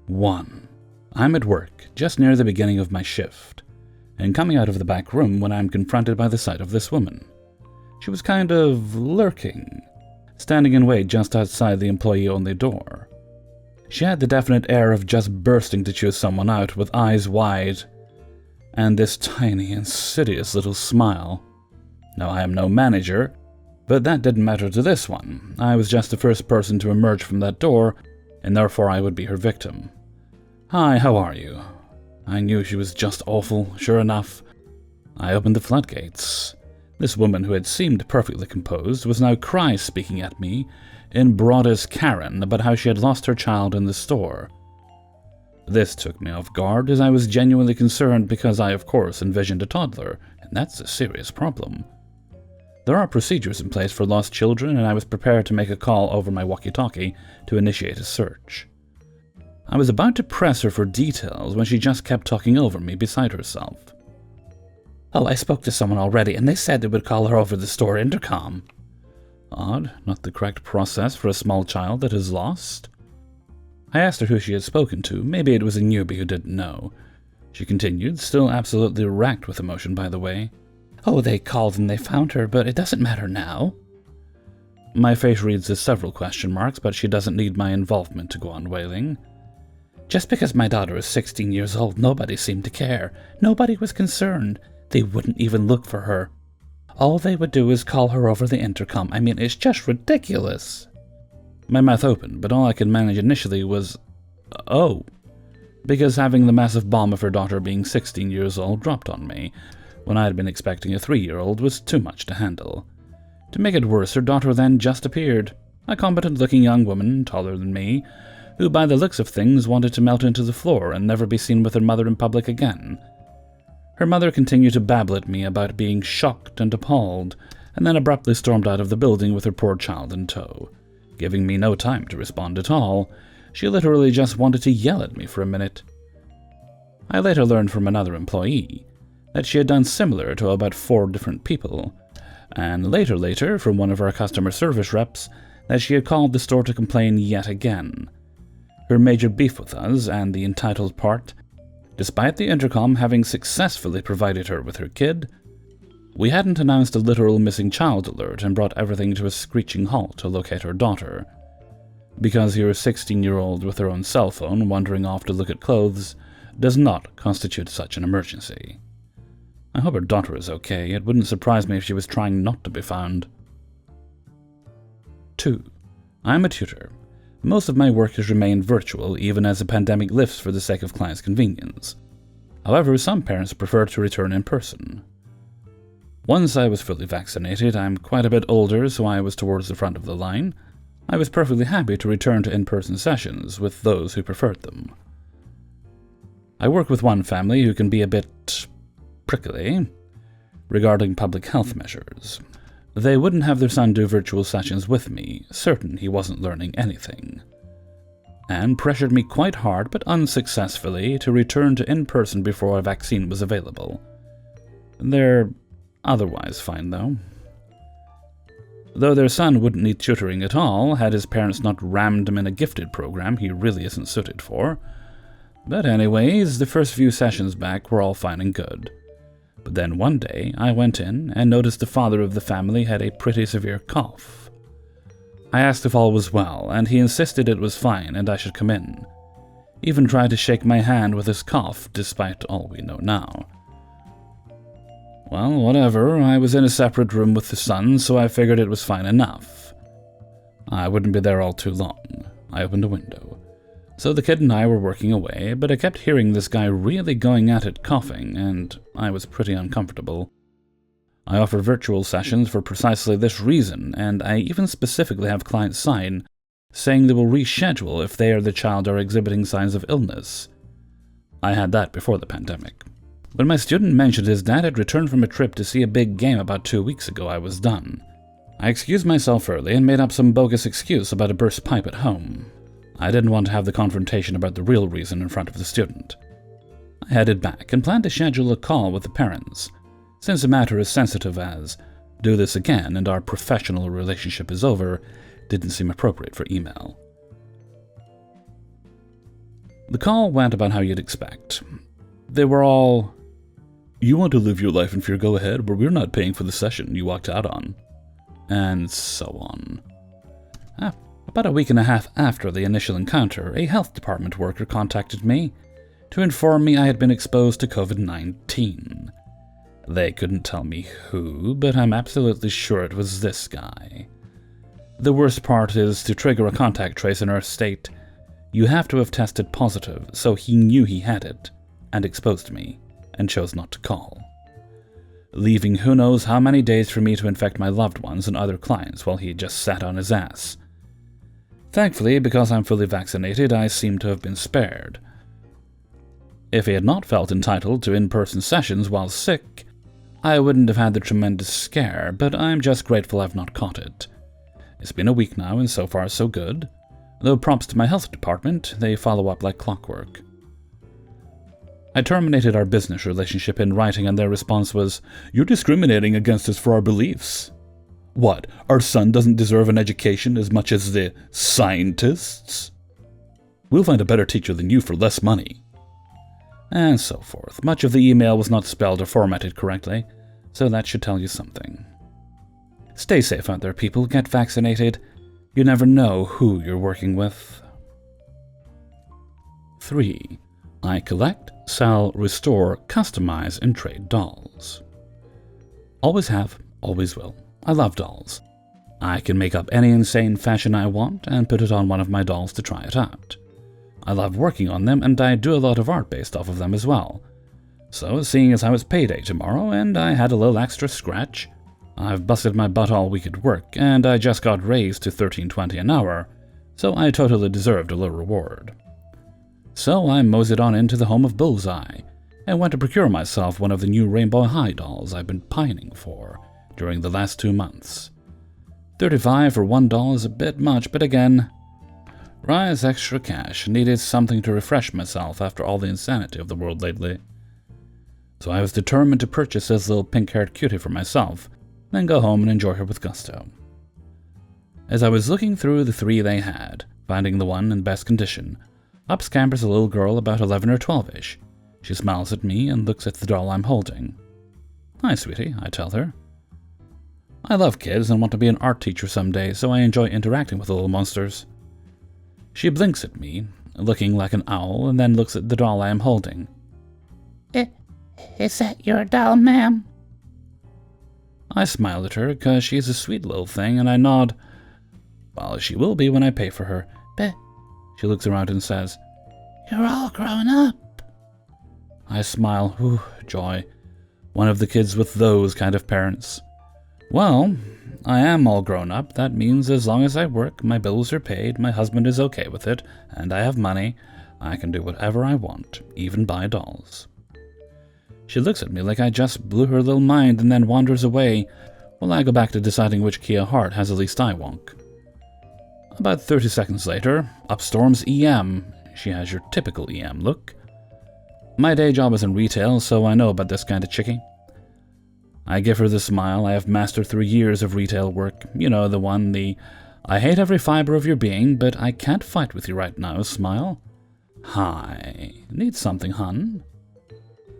1. I'm at work, just near the beginning of my shift, and coming out of the back room when I'm confronted by the sight of this woman. She was kind of lurking, standing in wait just outside the employee-only door. She had the definite air of just bursting to chew someone out with eyes wide, and this tiny, insidious little smile. Now, I am no manager, but that didn't matter to this one. I was just the first person to emerge from that door, and therefore I would be her victim. "Hi, how are you?" I knew she was just awful, sure enough. I opened the floodgates. This woman, who had seemed perfectly composed, was now cry-speaking at me in broadest Karen about how she had lost her child in the store. This took me off guard, as I was genuinely concerned because I, of course, envisioned a toddler, and that's a serious problem. There are procedures in place for lost children, and I was prepared to make a call over my walkie-talkie to initiate a search. I was about to press her for details when she just kept talking over me, beside herself. "Oh, I spoke to someone already, and they said they would call her over the store intercom." Odd, not the correct process for a small child that is lost. I asked her who she had spoken to. Maybe it was a newbie who didn't know. She continued, still absolutely racked with emotion, by the way. "Oh, they called and they found her, but it doesn't matter now." My face reads as several question marks, but she doesn't need my involvement to go on wailing. "Just because my daughter is 16 years old, nobody seemed to care. Nobody was concerned. They wouldn't even look for her. All they would do is call her over the intercom. I mean, it's just ridiculous." My mouth opened, but all I could manage initially was, "Oh," because having the massive bomb of her daughter being 16 years old dropped on me, when I had been expecting a 3-year-old, was too much to handle. To make it worse, her daughter then just appeared, a competent-looking young woman, taller than me, who by the looks of things wanted to melt into the floor and never be seen with her mother in public again. Her mother continued to babble at me about being shocked and appalled, and then abruptly stormed out of the building with her poor child in tow. Giving me no time to respond at all, she literally just wanted to yell at me for a minute. I later learned from another employee that she had done similar to about 4 different people, and later from one of our customer service reps that she had called the store to complain yet again. Her major beef with us, and the entitled part, despite the intercom having successfully provided her with her kid, we hadn't announced a literal missing child alert and brought everything to a screeching halt to locate her daughter. Because your 16-year-old with her own cell phone wandering off to look at clothes does not constitute such an emergency. I hope her daughter is okay. It wouldn't surprise me if she was trying not to be found. 2. I'm a tutor. Most of my work has remained virtual, even as the pandemic lifts for the sake of clients' convenience. However, some parents prefer to return in person. Once I was fully vaccinated, I'm quite a bit older, so I was towards the front of the line. I was perfectly happy to return to in-person sessions with those who preferred them. I work with one family who can be a bit prickly regarding public health measures. They wouldn't have their son do virtual sessions with me, certain he wasn't learning anything, and pressured me quite hard but unsuccessfully to return to in-person before a vaccine was available. They're otherwise fine, though. Though their son wouldn't need tutoring at all had his parents not rammed him in a gifted program he really isn't suited for. But anyways, the first few sessions back were all fine and good. But then one day, I went in and noticed the father of the family had a pretty severe cough. I asked if all was well, and he insisted it was fine and I should come in. Even tried to shake my hand with his cough, despite all we know now. Well, whatever, I was in a separate room with the son, so I figured it was fine enough. I wouldn't be there all too long. I opened a window. So the kid and I were working away, but I kept hearing this guy really going at it coughing, and I was pretty uncomfortable. I offer virtual sessions for precisely this reason, and I even specifically have clients sign, saying they will reschedule if they or the child are exhibiting signs of illness. I had that before the pandemic. When my student mentioned his dad had returned from a trip to see a big game about 2 weeks ago, I was done. I excused myself early and made up some bogus excuse about a burst pipe at home. I didn't want to have the confrontation about the real reason in front of the student. I headed back and planned to schedule a call with the parents, since a matter as sensitive as "do this again and our professional relationship is over" didn't seem appropriate for email. The call went about how you'd expect. They were all, "You want to live your life in fear, go ahead, but we're not paying for the session you walked out on." And so on. About a week and a half after the initial encounter, a health department worker contacted me to inform me I had been exposed to COVID-19. They couldn't tell me who, but I'm absolutely sure it was this guy. The worst part is, to trigger a contact trace in our state, you have to have tested positive, so he knew he had it, and exposed me, and chose not to call, leaving who knows how many days for me to infect my loved ones and other clients while he just sat on his ass. Thankfully, because I'm fully vaccinated, I seem to have been spared. If he had not felt entitled to in-person sessions while sick, I wouldn't have had the tremendous scare, but I'm just grateful I've not caught it. It's been a week now, and so far so good. Though props to my health department, they follow up like clockwork. I terminated our business relationship in writing, and their response was, "You're discriminating against us for our beliefs. What, our son doesn't deserve an education as much as the scientists? We'll find a better teacher than you for less money." And so forth. Much of the email was not spelled or formatted correctly, so that should tell you something. Stay safe out there, people. Get vaccinated. You never know who you're working with. 3. I collect, sell, restore, customize, and trade dolls. Always have, always will. I love dolls. I can make up any insane fashion I want and put it on one of my dolls to try it out. I love working on them, and I do a lot of art based off of them as well. So, seeing as how it's payday tomorrow and I had a little extra scratch, I've busted my butt all week at work, and I just got raised to $13.20 an hour, so I totally deserved a little reward. So I moseyed on into the home of Bullseye, and went to procure myself one of the new Rainbow High dolls I've been pining for during the last 2 months. $35 for one doll is a bit much, but again, rise extra cash, needed something to refresh myself after all the insanity of the world lately. So I was determined to purchase this little pink-haired cutie for myself, then go home and enjoy her with gusto. As I was looking through the 3 they had, finding the one in best condition, up scampers a little girl about 11 or 12-ish. She smiles at me and looks at the doll I'm holding. "Hi, sweetie," I tell her. I love kids and want to be an art teacher someday, so I enjoy interacting with the little monsters. She blinks at me, looking like an owl, and then looks at the doll I am holding. Is that your doll, ma'am?" I smile at her because she's a sweet little thing, and I nod. Well, she will be when I pay for her. "But," she looks around and says, "you're all grown up." I smile. Whew, joy. One of the kids with those kind of parents. Well, I am all grown up. That means as long as I work, my bills are paid, my husband is okay with it, and I have money, I can do whatever I want, even buy dolls. She looks at me like I just blew her little mind and then wanders away, while I go back to deciding which Kia heart has the least eye wonk. About 30 seconds later, up storms EM. She has your typical EM look. My day job is in retail, so I know about this kind of chickie. I give her the smile I have mastered through years of retail work. You know, the one, I hate every fiber of your being, but I can't fight with you right now smile. Hi, need something, hun?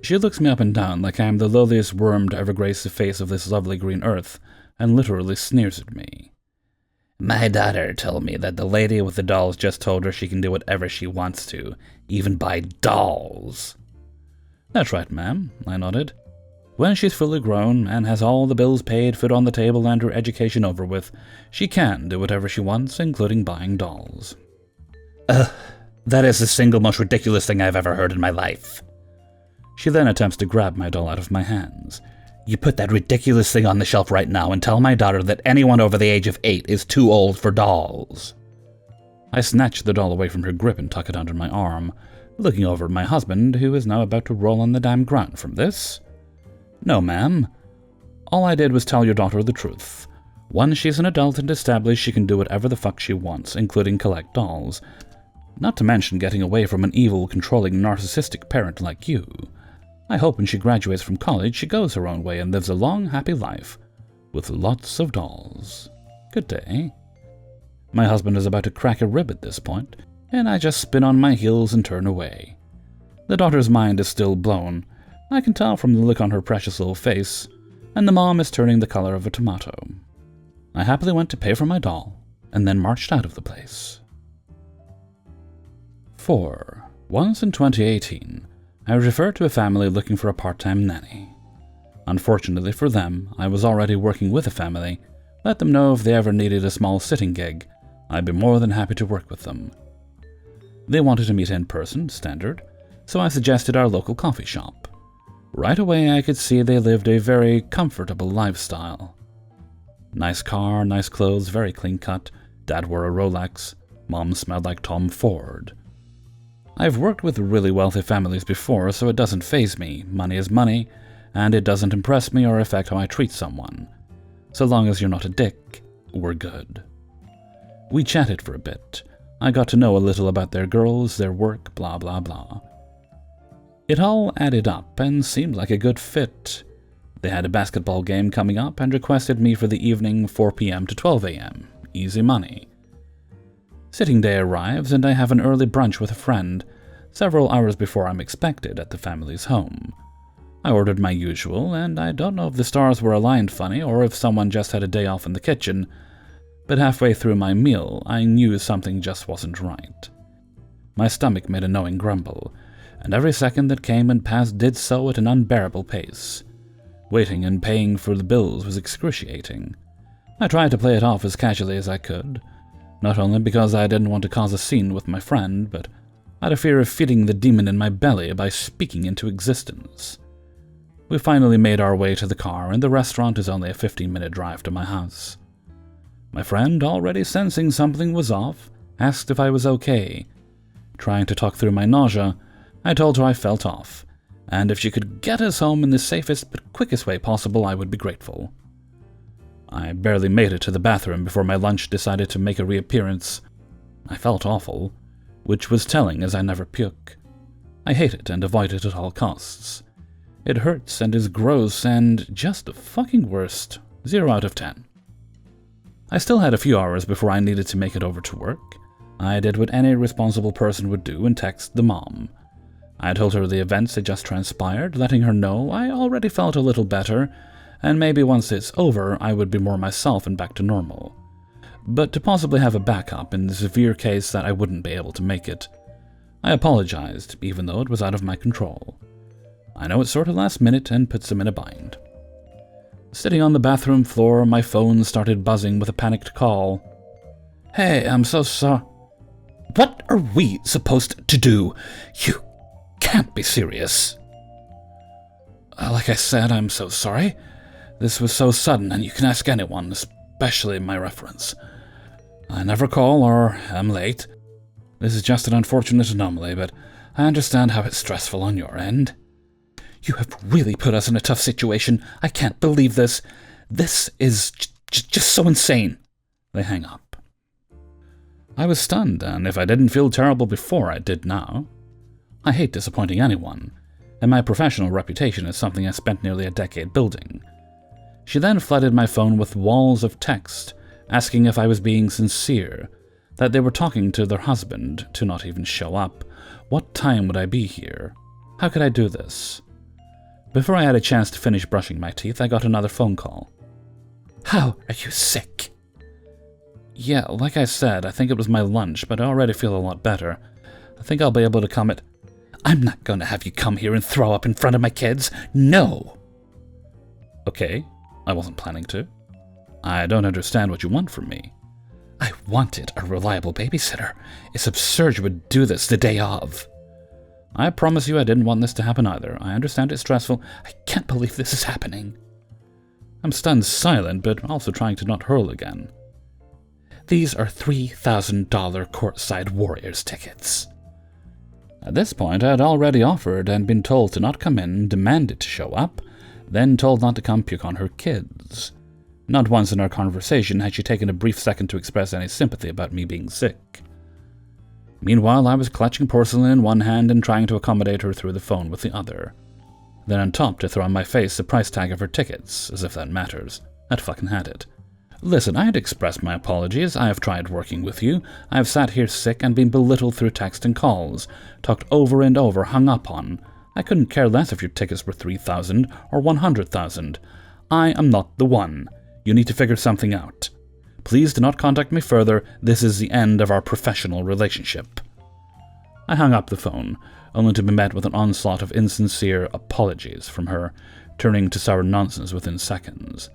She looks me up and down like I am the lowliest worm to ever grace the face of this lovely green earth, and literally sneers at me. "My daughter told me that the lady with the dolls just told her she can do whatever she wants to, even buy dolls." "That's right, ma'am," I nodded. "When she's fully grown and has all the bills paid, food on the table, and her education over with, she can do whatever she wants, including buying dolls." That is the single most ridiculous thing I've ever heard in my life." She then attempts to grab my doll out of my hands. "You put that ridiculous thing on the shelf right now and tell my daughter that anyone over the age of 8 is too old for dolls." I snatch the doll away from her grip and tuck it under my arm, looking over at my husband, who is now about to roll on the damn ground from this. "No, ma'am. All I did was tell your daughter the truth. Once she's an adult and established, she can do whatever the fuck she wants, including collect dolls. Not to mention getting away from an evil, controlling, narcissistic parent like you. I hope when she graduates from college, she goes her own way and lives a long, happy life, with lots of dolls. Good day." My husband is about to crack a rib at this point, and I just spin on my heels and turn away. The daughter's mind is still blown. I can tell from the look on her precious little face, and the mom is turning the color of a tomato. I happily went to pay for my doll, and then marched out of the place. 4. Once in 2018, I was referred to a family looking for a part-time nanny. Unfortunately for them, I was already working with a family. Let them know if they ever needed a small sitting gig. I'd be more than happy to work with them. They wanted to meet in person, standard, so I suggested our local coffee shop. Right away I could see they lived a very comfortable lifestyle. Nice car, nice clothes, very clean cut. Dad wore a Rolex. Mom smelled like Tom Ford. I've worked with really wealthy families before, so it doesn't faze me. Money is money, and it doesn't impress me or affect how I treat someone. So long as you're not a dick, we're good. We chatted for a bit. I got to know a little about their girls, their work, blah blah blah. It all added up and seemed like a good fit. They had a basketball game coming up and requested me for the evening 4 p.m. to 12 a.m. Easy money. Sitting day arrives and I have an early brunch with a friend, several hours before I'm expected at the family's home. I ordered my usual, and I don't know if the stars were aligned funny or if someone just had a day off in the kitchen, but halfway through my meal, I knew something just wasn't right. My stomach made a knowing grumble, and every second that came and passed did so at an unbearable pace. Waiting and paying for the bills was excruciating. I tried to play it off as casually as I could, not only because I didn't want to cause a scene with my friend, but out of fear of feeding the demon in my belly by speaking into existence. We finally made our way to the car, and the restaurant is only a 15-minute drive to my house. My friend, already sensing something was off, asked if I was okay. Trying to talk through my nausea, I told her I felt off, and if she could get us home in the safest but quickest way possible, I would be grateful. I barely made it to the bathroom before my lunch decided to make a reappearance. I felt awful, which was telling as I never puke. I hate it and avoid it at all costs. It hurts and is gross and just the fucking worst. 0 out of 10. I still had a few hours before I needed to make it over to work. I did what any responsible person would do and text the mom. I told her the events had just transpired, letting her know I already felt a little better, and maybe once it's over I would be more myself and back to normal. But to possibly have a backup in the severe case that I wouldn't be able to make it. I apologized, even though it was out of my control. I know it's sort of last minute and puts them in a bind. Sitting on the bathroom floor, my phone started buzzing with a panicked call. Hey, I'm so sorry. What are we supposed to do? You can't be serious. Like I said, I'm so sorry. This was so sudden, and you can ask anyone, especially my reference. I never call or am late. This is just an unfortunate anomaly, but I understand how it's stressful on your end. You have really put us in a tough situation. I can't believe this. This is just so insane. They hang up. I was stunned, and if I didn't feel terrible before, I did now. I hate disappointing anyone, and my professional reputation is something I spent nearly a decade building. She then flooded my phone with walls of text, asking if I was being sincere, that they were talking to their husband to not even show up. What time would I be here? How could I do this? Before I had a chance to finish brushing my teeth, I got another phone call. How are you sick? Yeah, like I said, I think it was my lunch, but I already feel a lot better. I think I'll be able to come at... I'm not going to have you come here and throw up in front of my kids. No! Okay, I wasn't planning to. I don't understand what you want from me. I wanted a reliable babysitter. It's absurd you would do this the day of. I promise you I didn't want this to happen either. I understand it's stressful. I can't believe this is happening. I'm stunned silent, but also trying to not hurl again. These are $3,000 courtside Warriors tickets. At this point, I had already offered and been told to not come in, demanded to show up, then told not to come puke on her kids. Not once in our conversation had she taken a brief second to express any sympathy about me being sick. Meanwhile, I was clutching porcelain in one hand and trying to accommodate her through the phone with the other. Then on top to throw in my face the price tag of her tickets, as if that matters. I'd fucking had it. Listen, I had expressed my apologies. I have tried working with you. I have sat here sick and been belittled through text and calls, talked over and over, hung up on. I couldn't care less if your tickets were 3,000 or 100,000. I am not the one. You need to figure something out. Please do not contact me further. This is the end of our professional relationship. I hung up the phone, only to be met with an onslaught of insincere apologies from her, turning to sour nonsense within seconds.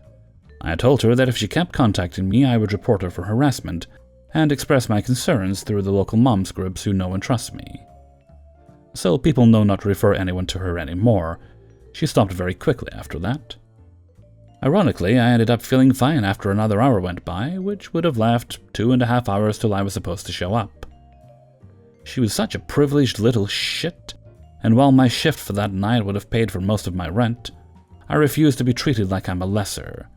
I told her that if she kept contacting me, I would report her for harassment, and express my concerns through the local moms groups who know and trust me. So people know not to refer anyone to her anymore. She stopped very quickly after that. Ironically, I ended up feeling fine after another hour went by, which would have left 2.5 hours till I was supposed to show up. She was such a privileged little shit, and while my shift for that night would have paid for most of my rent, I refused to be treated like I'm a lesser.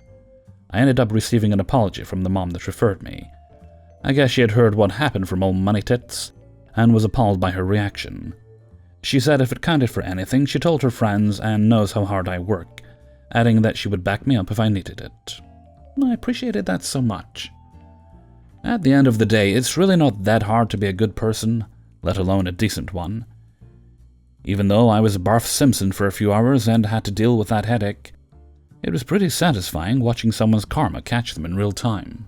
I ended up receiving an apology from the mom that referred me. I guess she had heard what happened from old Money Tits, and was appalled by her reaction. She said if it counted for anything, she told her friends and knows how hard I work, adding that she would back me up if I needed it. I appreciated that so much. At the end of the day, it's really not that hard to be a good person, let alone a decent one. Even though I was a Barf Simpson for a few hours and had to deal with that headache, it was pretty satisfying watching someone's karma catch them in real time.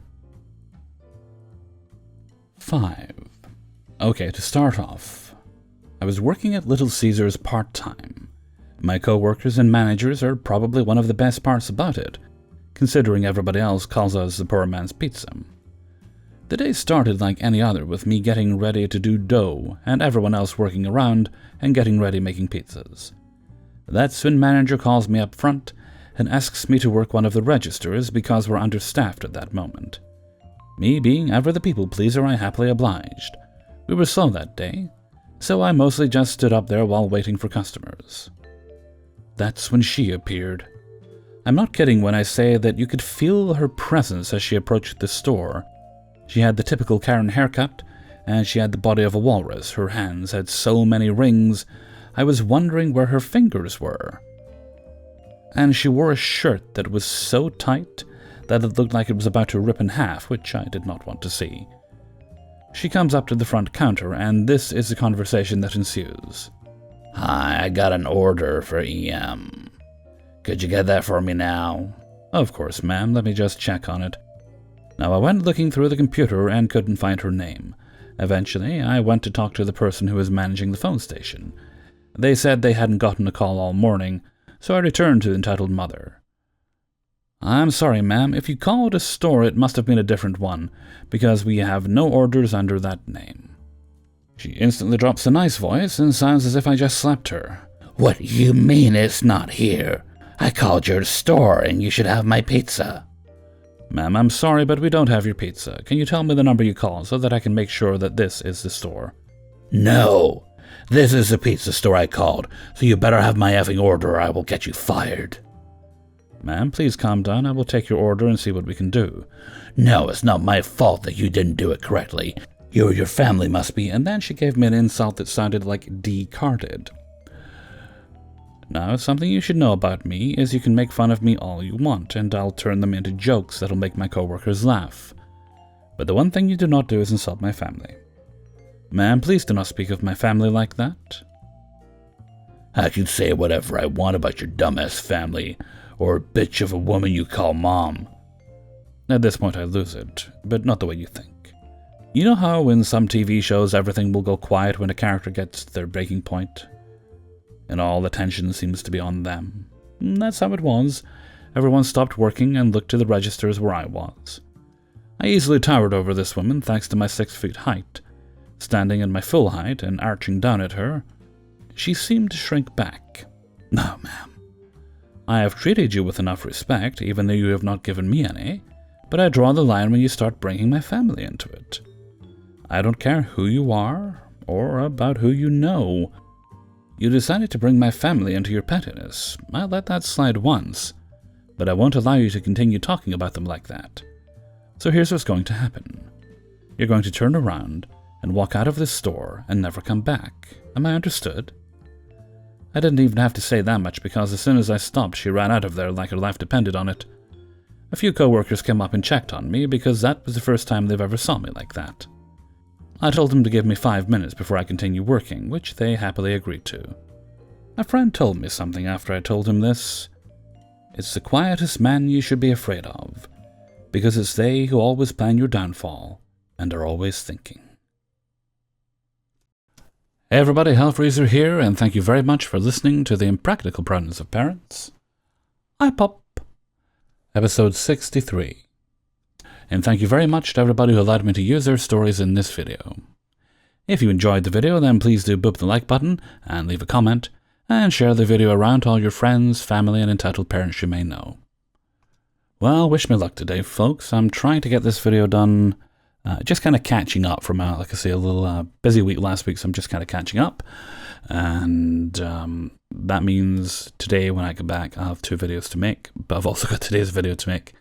5. Okay, to start off, I was working at Little Caesars part-time. My co-workers and managers are probably one of the best parts about it, considering everybody else calls us the poor man's pizza. The day started like any other with me getting ready to do dough and everyone else working around and getting ready making pizzas. That's when manager calls me up front and asks me to work one of the registers because we're understaffed at that moment. Me being ever the people pleaser, I happily obliged. We were slow that day, so I mostly just stood up there while waiting for customers. That's when she appeared. I'm not kidding when I say that you could feel her presence as she approached the store. She had the typical Karen haircut, and she had the body of a walrus. Her hands had so many rings, I was wondering where her fingers were. And she wore a shirt that was so tight that it looked like it was about to rip in half, which I did not want to see. She comes up to the front counter, and this is the conversation that ensues. Hi, I got an order for EM. Could you get that for me now? Of course, ma'am. Let me just check on it. Now, I went looking through the computer and couldn't find her name. Eventually, I went to talk to the person who was managing the phone station. They said they hadn't gotten a call all morning, so I returned to the entitled mother. I'm sorry, ma'am. If you called a store, it must have been a different one, because we have no orders under that name. She instantly drops a nice voice and sounds as if I just slapped her. What do you mean it's not here? I called your store and you should have my pizza. Ma'am, I'm sorry, but we don't have your pizza. Can you tell me the number you called so that I can make sure that this is the store? No, this is the pizza store I called, so you better have my effing order or I will get you fired. Ma'am, please calm down. I will take your order and see what we can do. No, it's not my fault that you didn't do it correctly. You or your family must be. And then she gave me an insult that sounded like decarded. Now, something you should know about me is you can make fun of me all you want, and I'll turn them into jokes that'll make my coworkers laugh. But the one thing you do not do is insult my family. Ma'am, please do not speak of my family like that. I can say whatever I want about your dumbass family, or bitch of a woman you call mom. At this point I lose it, but not the way you think. You know how in some TV shows everything will go quiet when a character gets to their breaking point? And all the tension seems to be on them. That's how it was. Everyone stopped working and looked to the registers where I was. I easily towered over this woman thanks to my 6 feet height. Standing in my full height and arching down at her, she seemed to shrink back. No, ma'am. I have treated you with enough respect, even though you have not given me any, but I draw the line when you start bringing my family into it. I don't care who you are, or about who you know. You decided to bring my family into your pettiness. I'll let that slide once, but I won't allow you to continue talking about them like that. So here's what's going to happen. You're going to turn around and walk out of this store and never come back. Am I understood? I didn't even have to say that much because as soon as I stopped, she ran out of there like her life depended on it. A few co-workers came up and checked on me because that was the first time they've ever saw me like that. I told them to give me 5 minutes before I continue working, which they happily agreed to. A friend told me something after I told him this. It's the quietest men you should be afraid of, because it's they who always plan your downfall and are always thinking. Hey everybody, Hellfreezer here, and thank you very much for listening to the Impractical Proudness of Parents. I Pop, episode 63. And thank you very much to everybody who allowed me to use their stories in this video. If you enjoyed the video, then please do boop the like button and leave a comment, and share the video around to all your friends, family, and entitled parents you may know. Well, wish me luck today, folks. I'm trying to get this video done, just kind of catching up from, like I say, a little busy week last week, so I'm just kind of catching up. And that means today, when I get back, I'll have 2 videos to make, but I've also got today's video to make.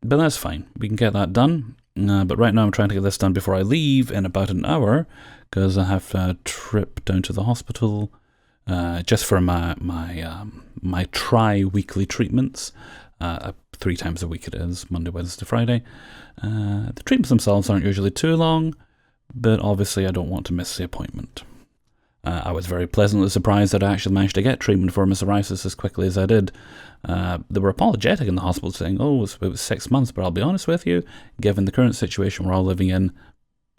But that's fine. We can get that done. But right now I'm trying to get this done before I leave in about an hour, because I have a trip down to the hospital just for my tri-weekly treatments. 3 times a week it is, Monday, Wednesday, Friday. The treatments themselves aren't usually too long, but obviously I don't want to miss the appointment. I was very pleasantly surprised that I actually managed to get treatment for my psoriasis as quickly as I did. They were apologetic in the hospital, saying, oh, it was 6 months, but I'll be honest with you, given the current situation we're all living in,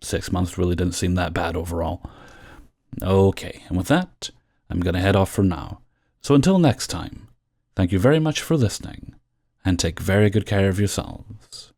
6 months really didn't seem that bad overall. Okay, and with that, I'm going to head off for now. So until next time, thank you very much for listening, and take very good care of yourselves.